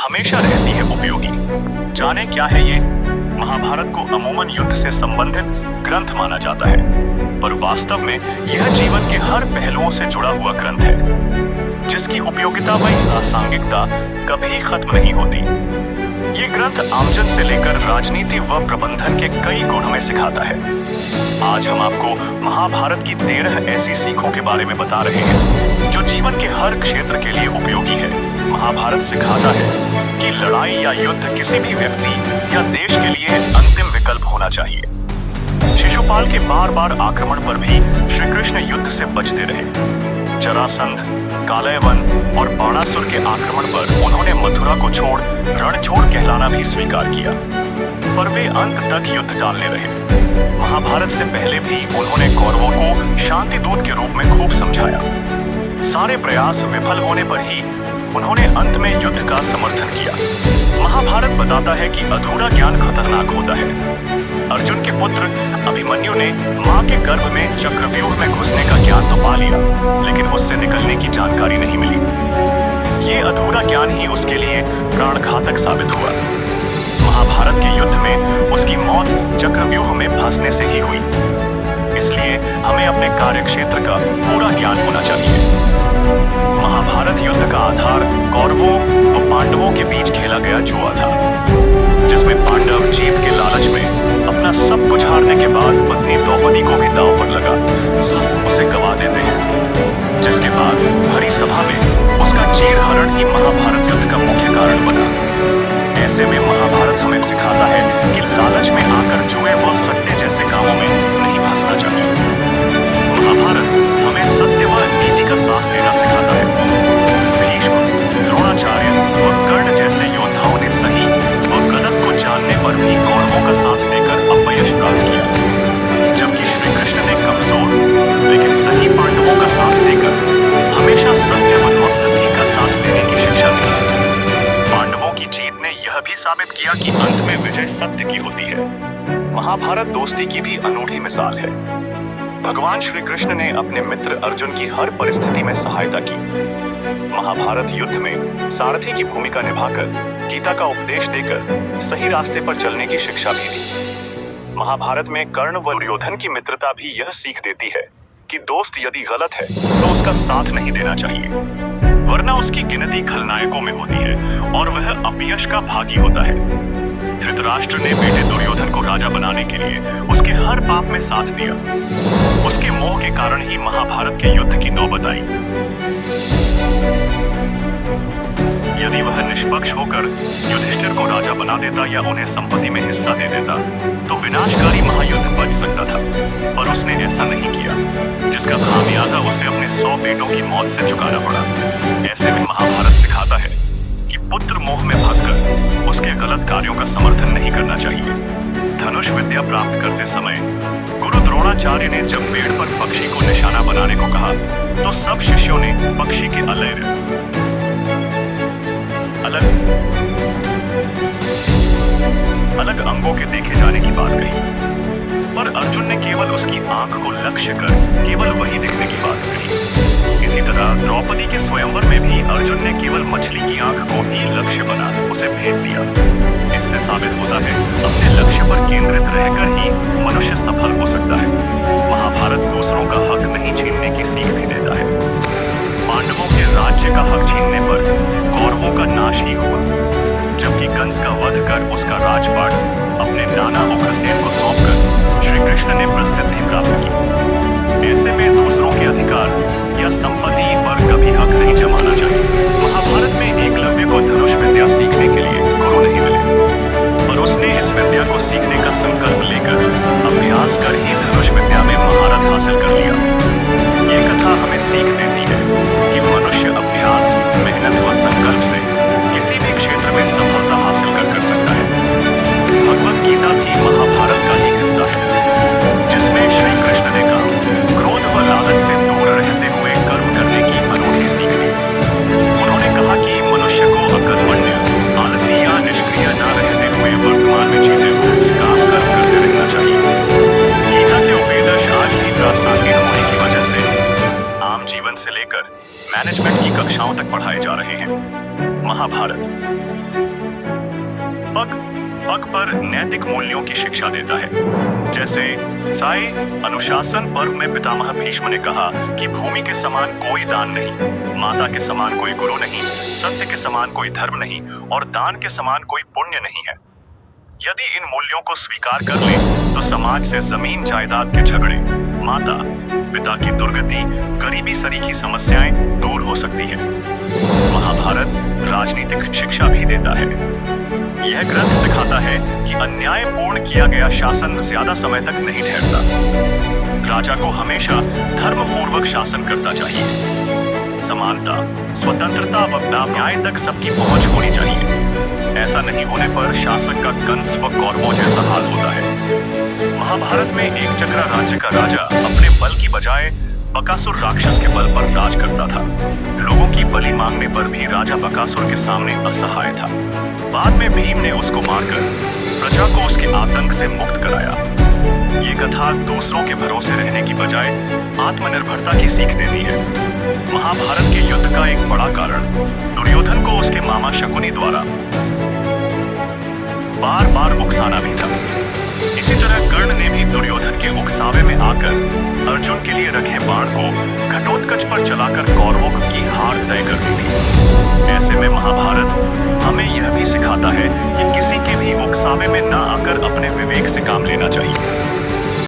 हमेशा रहती है उपयोगी। जाने क्या है ये? महाभारत को अमूमन युद्ध से संबंधित ग्रंथ माना जाता है, पर वास्तव में यह जीवन के हर पहलुओं से जुड़ा हुआ ग्रंथ है, जिसकी उपयोगिता व प्रासंगिकता कभी खत्म नहीं होती। ये ग्रंथ आमजन से लेकर राजनीति व प्रबंधन के कई गुण में सिखाता है। आज हम आपको महाभारत की 13 ऐसी सीखों के बारे में बता रहे हैं जो जीवन के हर क्षेत्र के लिए उपयोगी है। महाभारत सिखाता है कि लड़ाई या युद्ध किसी भी व्यक्ति या देश के लिए अंतिम विकल्प होना चाहिए। शिशुपाल के बार बार आक्रमण पर भी श्री कृष्ण युद्ध से बचते रहे। जरासंध, कालयवन और बाणासुर के आक्रमण पर उन्होंने मथुरा को छोड़ रणछोड़ कहलाना भी स्वीकार किया, पर वे अंत तक युद्ध टालने रहे। महाभारत से पहले भी उन्होंने कौरवों को शांति दूत के रूप में खूब समझाया। सारे प्रयास विफल होने पर ही उन्होंने अंत में युद्ध का समर्थन किया। महाभारत बताता है कि अधूरा ज्ञान खतरनाक होता है। अर्जुन के पुत्र अभिमन्यु ने मां के गर्भ में चक्रव्यूह में घुसने का ज्ञान तो पा लिया, लेकिन उससे निकलने की जानकारी नहीं मिली। ये अधूरा ज्ञान ही उसके लिए प्राणघातक साबित हुआ। महाभारत के युद्ध में उसकी मौत चक्रव्यूह में फंसने से ही हुई। इसलिए हमें अपने कार्यक्षेत्र का पूरा ज्ञान होना चाहिए। महाभारत युद्ध का आधार कौरवों व पांडवों के बीच खेला गया जुआ था, जिसमें पांडव जीत के लालच में अपना सब कुछ हारने के बाद पत्नी द्रौपदी को भी दांव पर लगा उसे गवा देते हैं, जिसके बाद भरी सभा में उसका चीरहरण ही महाभारत युद्ध का मुख्य कारण बना। ऐसे में महाभारत हमें सिखाता है कि लालच में आकर जुए व सट्टे जैसे कामों में नहीं फंसना चाहिए। महाभारत हमें सत्य व नीति का साथ देना सिखाता है। भीष्म, द्रोणाचार्य व कर्ण जैसे योद्धाओं ने सही व गलत को जानने पर भी कौरवों का साथ देकर अपयश प्राप्त किया, जबकि श्री कृष्ण ने कमजोर लेकिन सही पांडवों का साथ देकर हमेशा सत्य व सही का साथ देने की शिक्षा दी। पांडवों की जीत ने यह भी साबित किया कि अंत में विजय सत्य की होती है। महाभारत दोस्ती की भी अनूठी मिसाल है। भगवान श्री कृष्ण ने अपने मित्र अर्जुन की हर परिस्थिति में सहायता की। महाभारत युद्ध में सारथी की भूमिका निभाकर गीता का उपदेश देकर सही रास्ते पर चलने की शिक्षा भी दी। महाभारत में कर्ण व दुर्योधन की मित्रता भी यह सीख देती है कि दोस्त यदि गलत है तो उसका साथ नहीं देना चाहिए, वरना उसकी गिनती खलनायकों में होती है और वह अपयश का भागी होता है। धृतराष्ट्र ने बेटे दुर्योधन को राजा बनाने के लिए उसके हर पाप में साथ दिया। उसके मोह के कारण ही महाभारत के युद्ध की नौबत आई। यदि वह निष्पक्ष होकर युधिष्ठिर को राजा बना देता या उन्हें संपत्ति में हिस्सा दे देता तो विनाशकारी महायुद्ध बच सकता था, पर उसने ऐसा नहीं किया, जिसका खामियाजा उसे अपने 100 बेटों की मौत से चुकाना पड़ा। ऐसे में महाभारत सिखाता है कि पुत्र मोह में फंसकर उसके गलत कार्यों का समर्थन नहीं करना चाहिए। धनुष विद्या प्राप्त करते समय गुरु द्रोणाचार्य ने जब पेड़ पर पक्षी को निशाना बनाने को कहा तो सब शिष्यों ने पक्षी के अलग अंगों के देखे जाने की बात कही, पर अर्जुन ने केवल उसकी आंख को लक्ष्य कर केवल वही देखने की बात कही। इसी तरह द्रौपदी के स्वयंवर में भी अर्जुन ने केवल मछली की आंख को ही लक्ष्य बना उसे भेद दिया। इससे साबित होता है अपने लक्ष्य पर केंद्रित रहकर ही मनुष्य सफल हो सकता है। महाभारत दूसरों का हक नहीं छीनने की सीख भी देता है। पांडवों के राज्य का हक छीनने पर कौरवों का नाश ही हुआ, जबकि कंस का वध कर उसका राजपाट अपने नाना उग्रसेन को सौंपकर श्री कृष्ण ने प्रसिद्धि प्राप्त की। ऐसे में दूसरों के अधिकार या संपत्ति पर कभी हक नहीं जमाना चाहिए। महाभारत में एकलव्य को धनुष विद्या सीखने के लिए गुरु नहीं मिले, पर उसने इस विद्या को सीखने का संकल्प लेकर अभ्यास कर ही धनुष विद्या में महारत हासिल कर लिया। ये कथा हमें सीख देती है कि मनुष्य अभ्यास, मेहनत व संकल्प से किसी भी क्षेत्र में सफलता हासिल कर सकता है। भगवत गीता भी महाभारत का ही हिस्सा है, जिसमें श्री कृष्ण ने कहा, क्रोध व लालच से दूर रहते हुए कर्म करने की अनूठी सीख दी। उन्होंने कहा कि मनुष्य को अकर्मण्य, आलसी या निष्क्रिय न रहते हुए वर्तमान में जीते हुए काम कर्म करते रहना चाहिए। गीता के उपदेश आज भी प्रासंगिक होने की वजह से आम जीवन से लेकर मैनेजमेंट की कक्षाओं तक पढ़ाए जा रहे हैं। महाभारत पग पग पर नैतिक मूल्यों की शिक्षा देता है। जैसे साई अनुशासन पर्व में पितामह भीष्म ने कहा कि भूमि के समान कोई दान नहीं, माता के समान कोई गुरु नहीं, सत्य के समान कोई धर्म नहीं और दान के समान कोई पुण्य नहीं है। यदि इन मूल्यों को स्वीकार कर ले तो समाज से जमीन जायदाद के झगड़े, माता पिता की दुर्गति, गरीबी सरीखी समस्याएं दूर हो सकती है। महाभारत राजनीतिक शिक्षा भी देता है। यह ग्रंथ सिखाता है कि अन्यायपूर्ण किया गया शासन ज्यादा समय तक नहीं ठहरता। राजा को हमेशा धर्मपूर्वक शासन करना चाहिए। समानता, स्वतंत्रता व न्याय तक सबकी पहुंच होनी चाहिए। ऐसा नहीं होने पर शासक का कंस व कौरवों जैसा हाल होता है। महाभारत में एक चक्रा राज्य का राजा अपने बल की बजाय बकासुर राक्षस के बल पर राज करता था। लोगों की बलि मांगने पर भी राजा बकासुर के सामने असहाय था। बाद में भीम ने उसको मारकर प्रजा को उसके आतंक से मुक्त कराया। ये कथा दूसरों के भरोसे रहने की बजाय आत्मनिर्भरता की सीख देती है। महाभारत के युद्ध का एक बड़ा कारण दुर्योधन को उसके मामा शकुनी द्वारा बार बार उकसाना भी था। इसी तरह कर्ण ने भी दुर्योधन के उकसावे में आकर अर्जुन के लिए रखे बाण को घटोत्कच पर चलाकर कौरवों की हार